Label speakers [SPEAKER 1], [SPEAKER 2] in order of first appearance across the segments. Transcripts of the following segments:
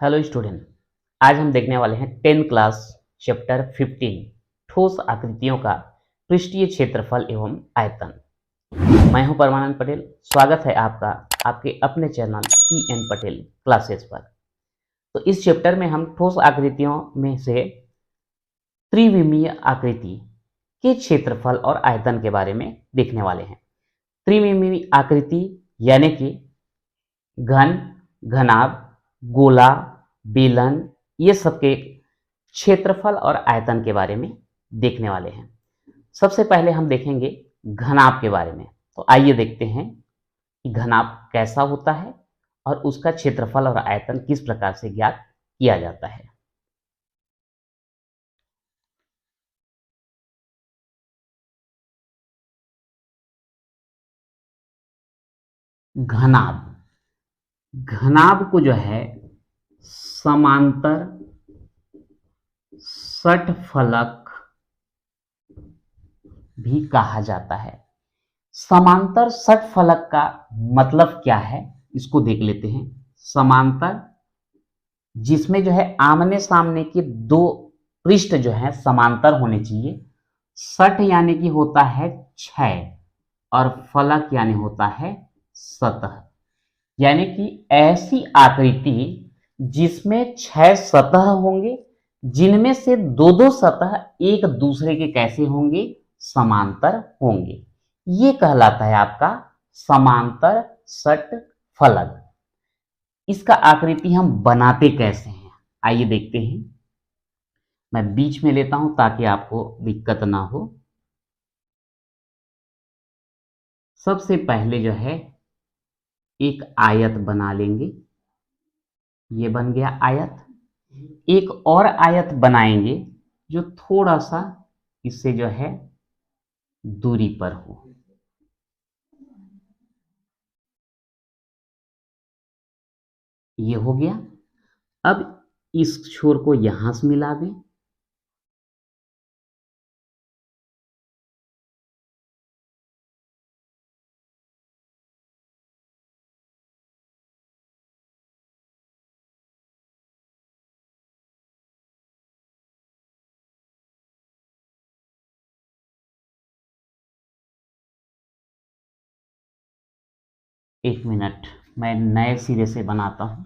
[SPEAKER 1] Hello student. आज हम देखने वाले हैं 10th क्लास चैप्टर 15 ठोस आकृतियों का पृष्ठीय क्षेत्रफल एवं आयतन। मैं हूं परमानंद पटेल। स्वागत है आपका आपके अपने चैनल PN पटेल क्लासेस पर। तो इस चैप्टर में हम ठोस आकृतियों में से त्रिविमीय आकृति के क्षेत्रफल और आयतन के बारे में देखने वाले हैं। त्रिविमीय आकृति यानी कि घन, घनाभ, गोला, बेलन, ये सब के क्षेत्रफल और आयतन के बारे में देखने वाले हैं। सबसे पहले हम देखेंगे घनाभ के बारे में। तो आइए देखते हैं कि घनाभ कैसा होता है और उसका क्षेत्रफल और आयतन किस प्रकार से ज्ञात किया जाता है। घनाभ घनाभ को जो है समांतर षटफलक भी कहा जाता है। समांतर षटफलक का मतलब क्या है, इसको देख लेते हैं। समांतर जिसमें जो है आमने सामने के दो पृष्ठ जो है समांतर होने चाहिए। षट यानी कि होता है 6 और फलक यानी होता है सतह, यानी कि ऐसी आकृति जिसमें 6 सतह होंगे, जिनमें से दो सतह एक दूसरे के कैसे होंगे, समांतर होंगे। ये कहलाता है आपका समांतर षटफलक। इसका आकृति हम बनाते कैसे हैं, आइए देखते हैं। मैं बीच में लेता हूं ताकि आपको दिक्कत ना हो। सबसे पहले जो है एक आयत बना लेंगे। ये बन गया आयत। एक और आयत बनाएंगे जो थोड़ा सा इससे जो है दूरी पर हो। ये हो गया। अब इस छोर को यहां से मिला दें। एक मिनट, मैं नए सिरे से बनाता हूं।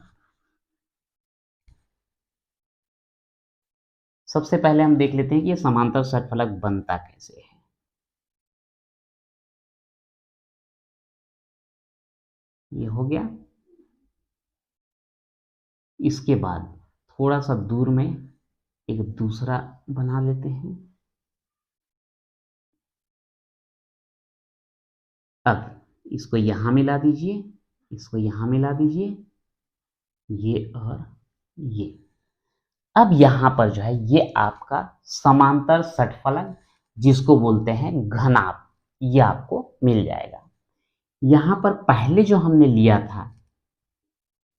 [SPEAKER 1] सबसे पहले हम देख लेते हैं कि ये समांतर षटफलक बनता कैसे है। ये हो गया। इसके बाद थोड़ा सा दूर में एक दूसरा बना लेते हैं। अब इसको यहां मिला दीजिए, इसको यहां मिला दीजिए, ये और ये। अब यहां पर जो है ये आपका समांतर षटफलक जिसको बोलते हैं घनाभ, ये आपको मिल जाएगा। यहां पर पहले जो हमने लिया था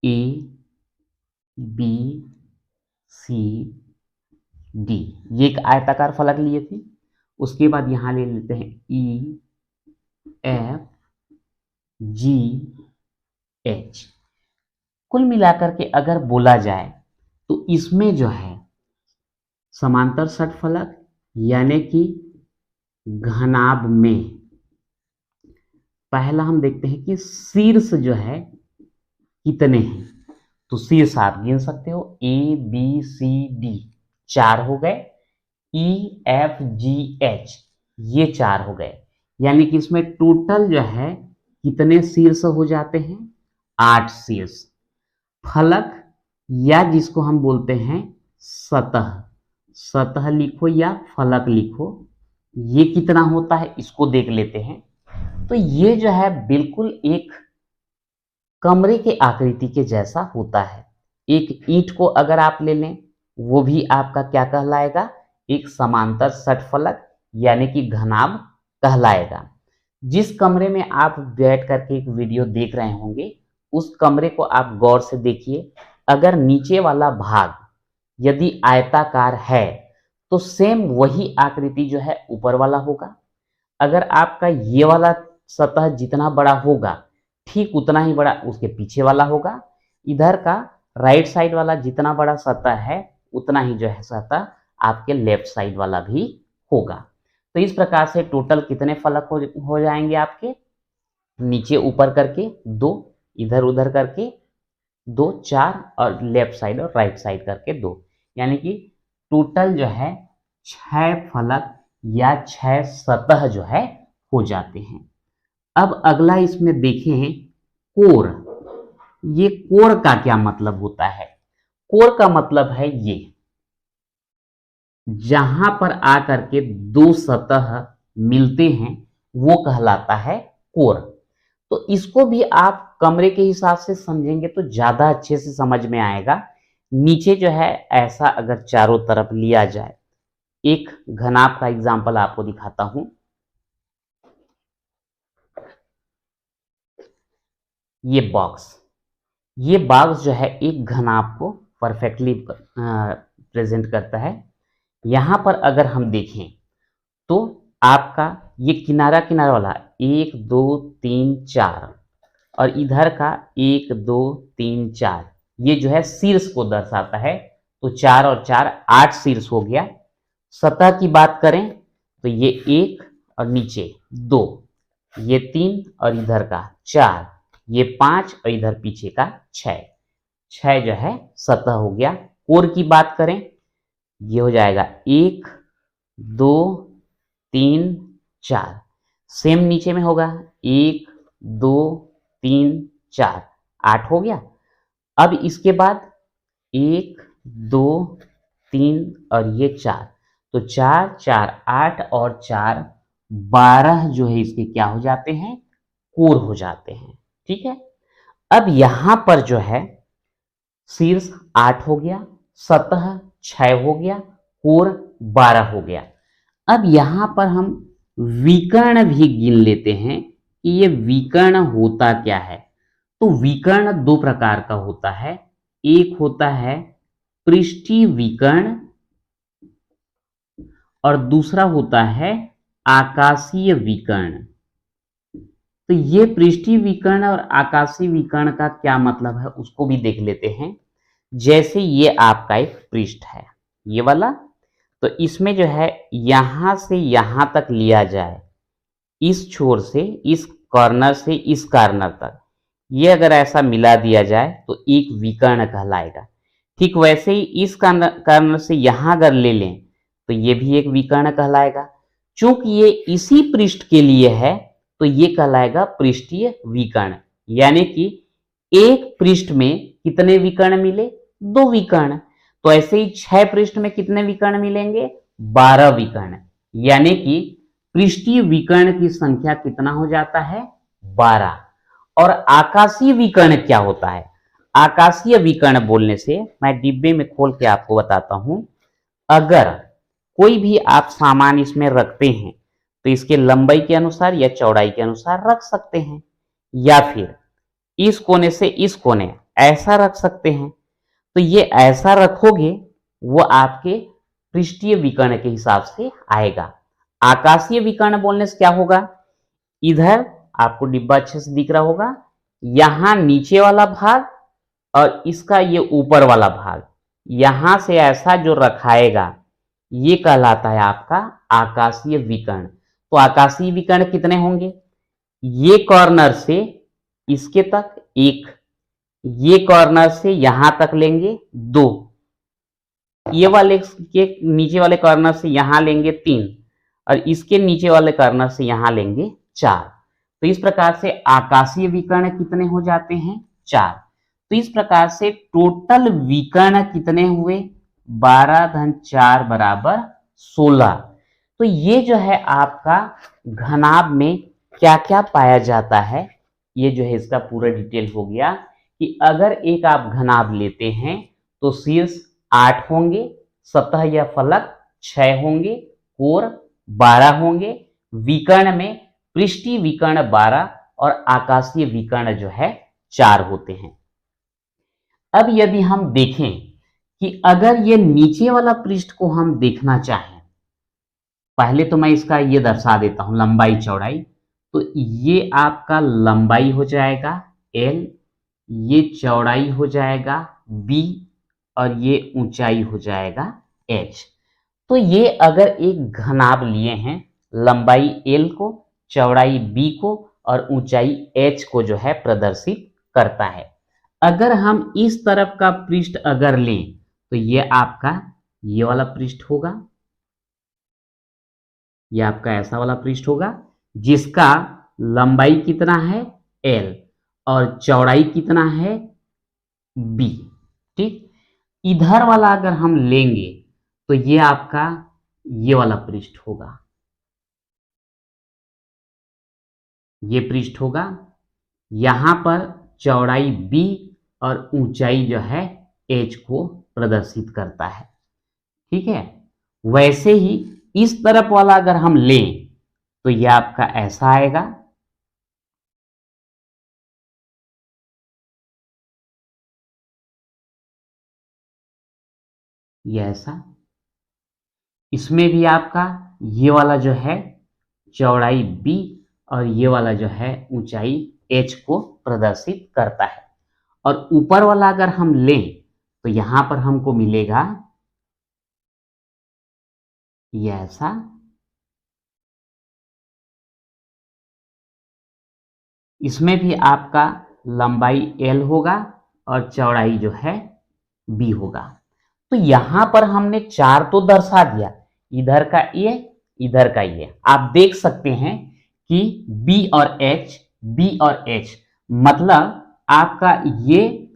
[SPEAKER 1] ए बी सी डी, ये एक आयताकार फलक लिए थे। उसके बाद यहां ले लेते हैं ई एफ जी एच। कुल मिलाकर के अगर बोला जाए तो इसमें जो है समांतर षटफलक यानी कि घनाभ में पहला हम देखते हैं कि शीर्ष जो है कितने हैं। तो शीर्ष आप गिन सकते हो, ए बी सी डी 4 हो गए, ई एफ जी एच ये 4 हो गए, यानी कि इसमें टोटल जो है कितने शीर्ष हो जाते हैं, 8 शीर्ष। फलक या जिसको हम बोलते हैं सतह, सतह लिखो या फलक लिखो, ये कितना होता है इसको देख लेते हैं। तो ये जो है बिल्कुल एक कमरे के आकृति के जैसा होता है। एक ईंट को अगर आप ले लें, वो भी आपका क्या कहलाएगा, एक समांतर षटफलक यानी कि घनाभ कहलाएगा। जिस कमरे में आप बैठ करके एक वीडियो देख रहे होंगे, उस कमरे को आप गौर से देखिए। अगर नीचे वाला भाग यदि आयताकार है तो सेम वही आकृति जो है ऊपर वाला होगा। अगर आपका ये वाला सतह जितना बड़ा होगा, ठीक उतना ही बड़ा उसके पीछे वाला होगा। इधर का राइट साइड वाला जितना बड़ा सतह है उतना ही जो है सतह आपके लेफ्ट साइड वाला भी होगा। तो इस प्रकार से टोटल कितने फलक हो जाएंगे आपके, नीचे ऊपर करके 2, इधर उधर करके 2, 4 और लेफ्ट साइड और राइट साइड करके 2, यानी कि टोटल जो है 6 फलक या 6 सतह जो है हो जाते हैं। अब अगला इसमें देखें कोर। ये कोर का क्या मतलब होता है? कोर का मतलब है ये जहां पर आकर के 2 सतह मिलते हैं वो कहलाता है कोर। तो इसको भी आप कमरे के हिसाब से समझेंगे तो ज्यादा अच्छे से समझ में आएगा। नीचे जो है ऐसा अगर चारों तरफ लिया जाए, एक घनाभ का एग्जांपल आपको दिखाता हूं। ये बॉक्स जो है एक घनाभ को परफेक्टली प्रेजेंट करता है। यहां पर अगर हम देखें तो आपका ये किनारा किनारा वाला 1 2 3 4 और इधर का 1 2 3 4 ये जो है शीर्ष को दर्शाता है। तो 4 और 4 8 शीर्ष हो गया। सतह की बात करें तो ये 1 और नीचे 2, ये 3 और इधर का 4, ये 5 और इधर पीछे का 6 जो है सतह हो गया। कोर की बात करें ये हो जाएगा 1 2 3 4, सेम नीचे में होगा 1 2 3 4, 8 हो गया। अब इसके बाद 1 2 3 और ये 4, तो 4 4 8 और 4 12 जो है इसके क्या हो जाते हैं, कोर हो जाते हैं। ठीक है। अब यहां पर जो है शीर्ष 8 हो गया, सतह 6 हो गया, कोर 12 हो गया। अब यहां पर हम विकर्ण भी गिन लेते हैं कि ये विकर्ण होता क्या है। तो विकर्ण 2 प्रकार का होता है। एक होता है पृष्ठीय विकर्ण और दूसरा होता है आकाशीय विकर्ण। तो ये पृष्ठीय विकर्ण और आकाशीय विकर्ण का क्या मतलब है उसको भी देख लेते हैं। जैसे ये आपका एक पृष्ठ है, ये वाला, तो इसमें जो है यहां से यहां तक लिया जाए, इस छोर से इस कॉर्नर से इस कॉर्नर तक, ये अगर ऐसा मिला दिया जाए तो एक विकर्ण कहलाएगा। ठीक वैसे ही इस कॉर्नर से यहां अगर ले लें तो ये भी एक विकर्ण कहलाएगा। चूंकि ये इसी पृष्ठ के लिए है तो ये कहलाएगा पृष्ठीय विकर्ण। यानी कि एक पृष्ठ में कितने विकर्ण मिले, 2 विकर्ण। तो ऐसे ही 6 पृष्ठ में कितने विकर्ण मिलेंगे, 12 विकर्ण। यानी कि पृष्ठीय विकर्ण की संख्या कितना हो जाता है, 12। और आकाशीय विकर्ण क्या होता है? आकाशीय विकर्ण बोलने से मैं डिब्बे में खोल के आपको बताता हूं। अगर कोई भी आप सामान इसमें रखते हैं तो इसके लंबाई के अनुसार या चौड़ाई के अनुसार रख सकते हैं, या फिर इस कोने से इस कोने ऐसा रख सकते हैं। तो ये ऐसा रखोगे वो आपके पृष्ठीय विकर्ण के हिसाब से आएगा। आकाशीय विकर्ण बोलने से क्या होगा, इधर आपको डिब्बा अच्छे से दिख रहा होगा, यहां नीचे वाला भाग और इसका ये ऊपर वाला भाग, यहां से ऐसा जो रखाएगा ये कहलाता है आपका आकाशीय विकर्ण। तो आकाशीय विकर्ण कितने होंगे, ये कॉर्नर से इसके तक 1, ये कॉर्नर से यहां तक लेंगे 2, ये वाले के नीचे वाले कॉर्नर से यहां लेंगे 3 और इसके नीचे वाले कॉर्नर से यहां लेंगे 4। तो इस प्रकार से आकाशीय विकर्ण कितने हो जाते हैं, 4। तो इस प्रकार से टोटल विकर्ण कितने हुए, 12-4 बराबर 16। तो ये जो है आपका घनाभ में क्या क्या पाया जाता है, ये जो है इसका पूरा डिटेल हो गया कि अगर एक आप घनाभ लेते हैं तो शीर्ष 8 होंगे, सतह या फलक 6 होंगे, कोर 12 होंगे, विकर्ण में पृष्ठीय विकर्ण 12 और आकाशीय विकर्ण जो है 4 होते हैं। अब यदि हम देखें कि अगर ये नीचे वाला पृष्ठ को हम देखना चाहें, पहले तो मैं इसका ये दर्शा देता हूं लंबाई चौड़ाई। तो ये आपका लंबाई हो जाएगा L, ये चौड़ाई हो जाएगा B और ये ऊंचाई हो जाएगा H। तो ये अगर एक घनाभ लिए हैं, लंबाई L को, चौड़ाई B को और ऊंचाई H को जो है प्रदर्शित करता है। अगर हम इस तरफ का पृष्ठ अगर लें तो ये आपका ये वाला पृष्ठ होगा, ये आपका ऐसा वाला पृष्ठ होगा जिसका लंबाई कितना है L और चौड़ाई कितना है B। ठीक, इधर वाला अगर हम लेंगे तो ये आपका ये वाला पृष्ठ होगा, ये पृष्ठ होगा, यहां पर चौड़ाई B और ऊंचाई जो है H को प्रदर्शित करता है। ठीक है, वैसे ही इस तरफ वाला अगर हम लें तो यह आपका ऐसा आएगा, ये ऐसा, इसमें भी आपका ये वाला जो है चौड़ाई B और ये वाला जो है ऊंचाई H को प्रदर्शित करता है। और ऊपर वाला अगर हम लें तो यहां पर हमको मिलेगा ये ऐसा, इसमें भी आपका लंबाई L होगा और चौड़ाई जो है B होगा। तो यहां पर हमने चार तो दर्शा दिया, इधर का ये, इधर का ये। आप देख सकते हैं कि B और H मतलब आपका ये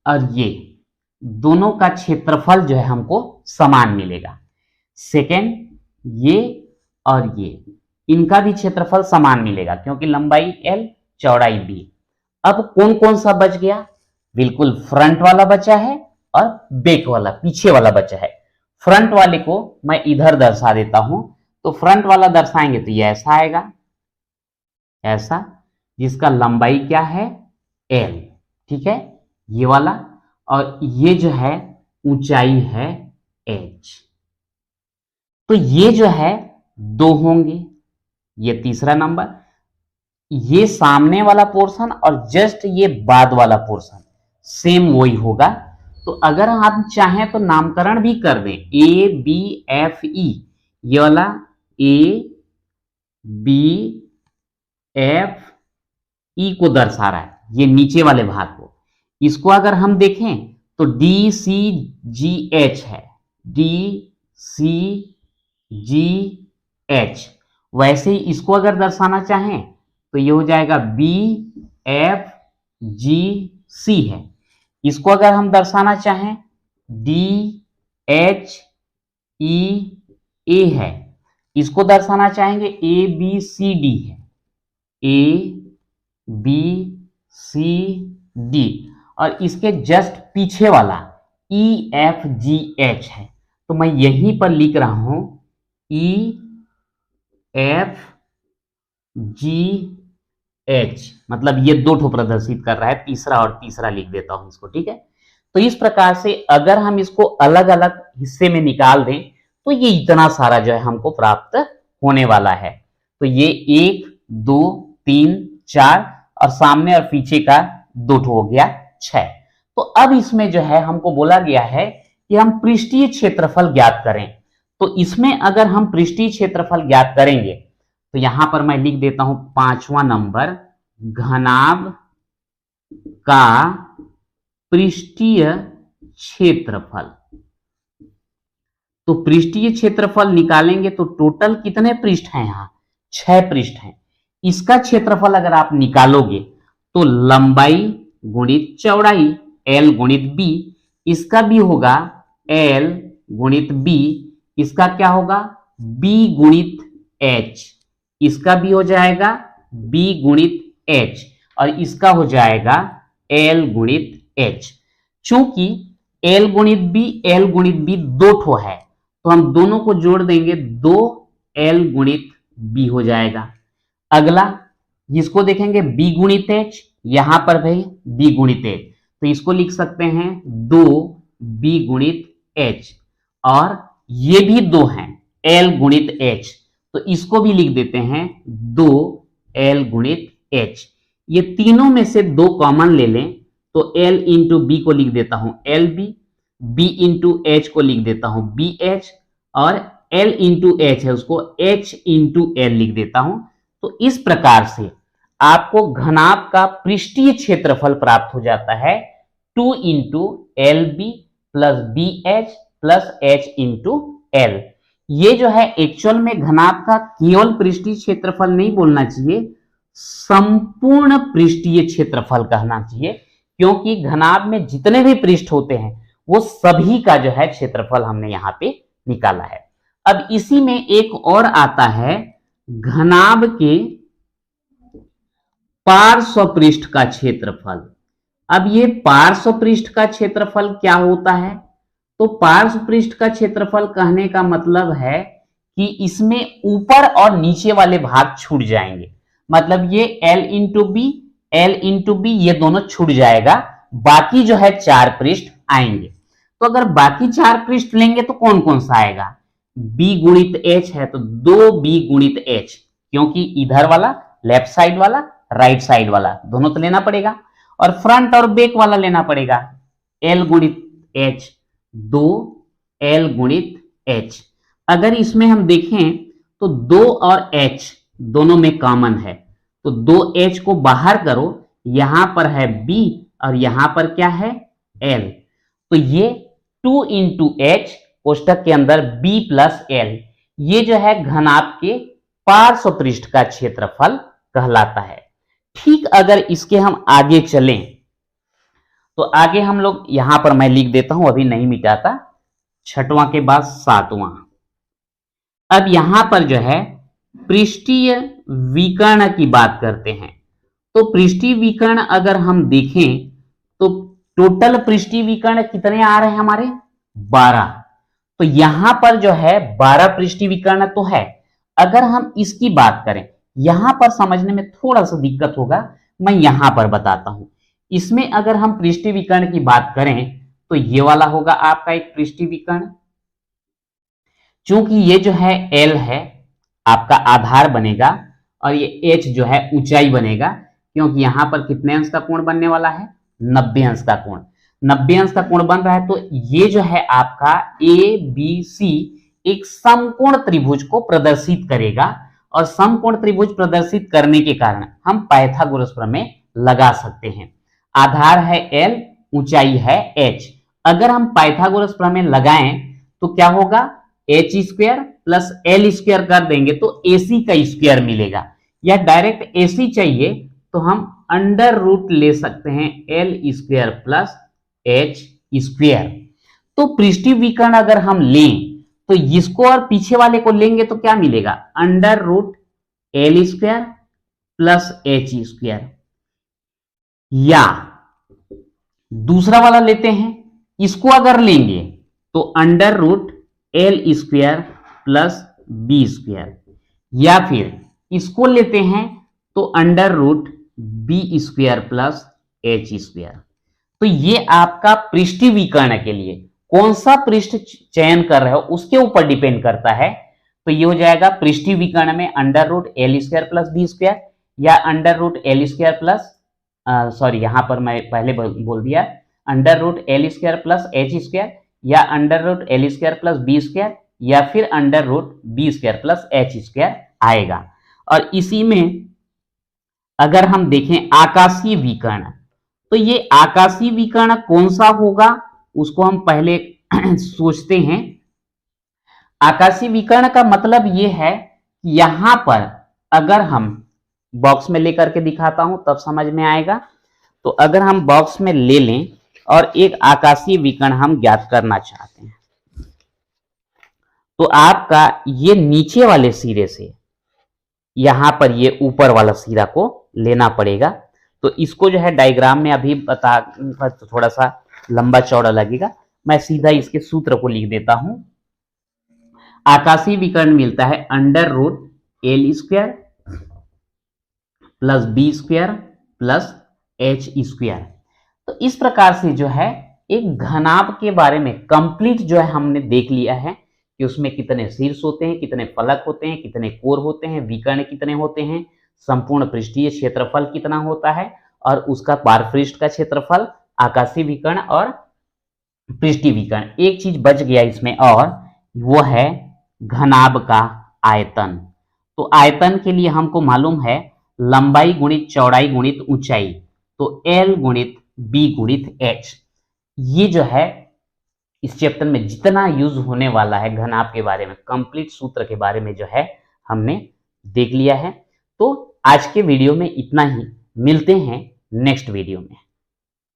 [SPEAKER 1] और ये दोनों का क्षेत्रफल जो है हमको समान मिलेगा। सेकेंड, ये और ये, इनका भी क्षेत्रफल समान मिलेगा क्योंकि लंबाई L चौड़ाई B। अब कौन कौन सा बच गया? बिल्कुल फ्रंट वाला बचा है और बैक वाला, पीछे वाला बचा है। फ्रंट वाले को मैं इधर दर्शा देता हूं, तो फ्रंट वाला दर्शाएंगे तो ये ऐसा आएगा, ऐसा, जिसका लंबाई क्या है L। ठीक है, ये वाला, और ये जो है ऊंचाई है H। तो ये जो है दो होंगे, ये तीसरा नंबर, ये सामने वाला पोर्शन और जस्ट ये बाद वाला पोर्शन सेम वही होगा। तो अगर आप चाहें तो नामकरण भी कर दें, ABFE, ये वाला ABFE को दर्शा रहा है, ये नीचे वाले भाग को। इसको अगर हम देखें तो DCGH है, DCGH। वैसे ही इसको अगर दर्शाना चाहें तो ये हो जाएगा BFGC है। इसको अगर हम दर्शाना चाहें DHEA है। इसको दर्शाना चाहेंगे ABCD है, ABCD। और इसके जस्ट पीछे वाला EFGH है। तो मैं यहीं पर लिख रहा हूं EFGH, मतलब ये दो ठो प्रदर्शित कर रहा है, तीसरा और तीसरा लिख देता हूं इसको। ठीक है, तो इस प्रकार से अगर हम इसको अलग अलग हिस्से में निकाल दें तो ये इतना सारा जो है हमको प्राप्त होने वाला है। तो ये 1 2 3 4 और सामने और पीछे का दो ठो हो गया 6। तो अब इसमें जो है हमको बोला गया है कि हम पृष्ठीय क्षेत्रफल ज्ञात करें। तो इसमें अगर हम पृष्ठीय क्षेत्रफल ज्ञात करेंगे तो यहां पर मैं लिख देता हूं 5वां नंबर, घनाभ का पृष्ठीय क्षेत्रफल। तो पृष्ठीय क्षेत्रफल निकालेंगे तो टोटल कितने पृष्ठ हैं? यहां 6 पृष्ठ हैं। इसका क्षेत्रफल अगर आप निकालोगे तो लंबाई गुणित चौड़ाई L गुणित B, इसका भी होगा L गुणित B, इसका क्या होगा B गुणित H, इसका भी हो जाएगा B गुणित H, और इसका हो जाएगा L गुणित H। चूंकि L गुणित B दो ठो है तो हम दोनों को जोड़ देंगे, 2L गुणित B हो जाएगा। अगला जिसको देखेंगे B गुणित H, यहां पर भाई B गुणित H, तो इसको लिख सकते हैं 2B गुणित H, और ये भी दो हैं L गुणित H, तो इसको भी लिख देते हैं 2L गुणित H। ये तीनों में से दो कॉमन ले लें तो तो L इंटू बी को लिख देता हूं LB, B इंटू एच को लिख देता हूं BH, और L इंटू एच है उसको H इंटू L लिख देता हूं। तो इस प्रकार से आपको घनाभ का पृष्ठीय क्षेत्रफल प्राप्त हो जाता है 2 into LB plus BH plus H into L। ये जो है एक्चुअल में घनाभ का केवल पृष्ठीय क्षेत्रफल नहीं बोलना चाहिए, संपूर्ण पृष्ठीय क्षेत्रफल कहना चाहिए, क्योंकि घनाभ में जितने भी पृष्ठ होते हैं वो सभी का जो है क्षेत्रफल हमने यहां पे निकाला है। अब इसी में एक और आता है घनाभ के पार्श्व पृष्ठ का क्षेत्रफल। अब ये पार्श्व पृष्ठ का क्षेत्रफल क्या होता है? तो पार्श्व पृष्ठ का क्षेत्रफल कहने का मतलब है कि इसमें ऊपर और नीचे वाले भाग छूट जाएंगे, मतलब ये L इंटू बी ये दोनों छूट जाएगा, बाकी जो है 4 पृष्ठ आएंगे। तो अगर बाकी 4 पृष्ठ लेंगे तो कौन कौन सा आएगा? B गुणित H है तो 2B गुणित H, क्योंकि इधर वाला लेफ्ट साइड वाला राइट साइड वाला दोनों तो लेना पड़ेगा, और फ्रंट और बैक वाला लेना पड़ेगा। L गुणित H 2L गुणित H। अगर इसमें हम देखें तो 2 और H दोनों में कॉमन है, तो 2H को बाहर करो, यहां पर है B और यहां पर क्या है L, तो ये 2 इंटू H कोष्टक के अंदर B प्लस L, ये जो है घनाभ के पार्श्व पृष्ठ का क्षेत्रफल कहलाता है। ठीक अगर इसके हम आगे चलें तो आगे हम लोग यहां पर मैं लिख देता हूं, अभी नहीं मिटाता, 6वां के बाद 7वां। अब यहां पर जो है पृष्ठीय विकर्ण की बात करते हैं। तो पृष्ठीय विकर्ण अगर हम देखें तो टोटल पृष्ठीय विकर्ण कितने आ रहे हैं हमारे? 12। तो यहां पर जो है 12 पृष्ठीय विकर्ण तो है। अगर हम इसकी बात करें, यहां पर समझने में थोड़ा सा दिक्कत होगा, मैं यहां पर बताता हूं। इसमें अगर हम पृष्ठीय विकर्ण की बात करें तो ये वाला होगा आपका एक पृष्ठीय विकर्ण, चूंकि ये जो है L है आपका आधार बनेगा और ये H जो है ऊंचाई बनेगा, क्योंकि यहां पर कितने अंश का कोण बनने वाला है? 90 अंश का कोण। 90 अंश का कोण बन रहा है, तो ये जो है आपका ABC एक समकोण त्रिभुज को प्रदर्शित करेगा, और समकोण त्रिभुज प्रदर्शित करने के कारण हम पाइथागोरस प्रमेय लगा सकते हैं। आधार है L, ऊंचाई है H। अगर हम पाइथागोरस प्रमेय लगाएं तो क्या होगा? H square plus L square कर देंगे तो AC का स्क्वायर मिलेगा, या डायरेक्ट AC चाहिए तो हम अंडर रूट ले सकते हैं L square plus H square. तो पृष्ठीय विकर्ण अगर हम लें तो इसको और पीछे वाले को लेंगे तो क्या मिलेगा? Under root L square plus H square, या दूसरा वाला लेते हैं, इसको अगर लेंगे तो under root L square plus B square, या फिर इसको लेते हैं तो under root B square plus H square. तो ये आपका पृष्ठीय विकर्ण के लिए कौन सा पृष्ठ चयन कर रहे हो उसके ऊपर डिपेंड करता है। तो ये हो जाएगा पृष्ठीय विकर्ण में under root L square plus B square, या under root L square plus sorry यहां पर मैं पहले बोल दिया, under root L square plus H square, या under root L square plus B square, या फिर under root B square plus H square आएगा। और इसी में अगर हम देखें आकाशीय विकर्ण, तो ये आकाशीय विकर्ण कौन सा होगा उसको हम पहले सोचते हैं। आकाशीय विकर्ण का मतलब ये है कि यहां पर अगर हम बॉक्स में लेकर के दिखाता हूं तब समझ में आएगा। तो अगर हम बॉक्स में ले लें और एक आकाशीय विकर्ण हम ज्ञात करना चाहते हैं, तो आपका ये नीचे वाले सिरे से यहां पर ये ऊपर वाला सिरा को लेना पड़ेगा। तो इसको जो है डायग्राम में अभी बता, तो थोड़ा सा लंबा चौड़ा लगेगा, मैं सीधा इसके सूत्र को लिख देता हूं। आकाशीय विकर्ण मिलता है under root L square plus B square plus H square. तो इस प्रकार से जो है एक घनाभ के बारे में कंप्लीट जो है हमने देख लिया है कि उसमें कितने शीर्ष होते हैं, कितने फलक होते हैं, कितने कोर होते हैं, विकर्ण कितने होते हैं, संपूर्ण पृष्ठीय क्षेत्रफल कितना होता है, और उसका पारपृष्ठ का क्षेत्रफल आकाशीय विकर्ण और पृष्ठीय विकर्ण। एक चीज बच गया इसमें और वो है घनाभ का आयतन। तो आयतन के लिए हमको मालूम है लंबाई गुणित चौड़ाई गुणित ऊंचाई, तो L गुणित B गुणित H। ये जो है इस चैप्टर में जितना यूज होने वाला है घनाभ के बारे में, कंप्लीट सूत्र के बारे में जो है हमने देख लिया है। तो आज के वीडियो में इतना ही, मिलते हैं नेक्स्ट वीडियो में।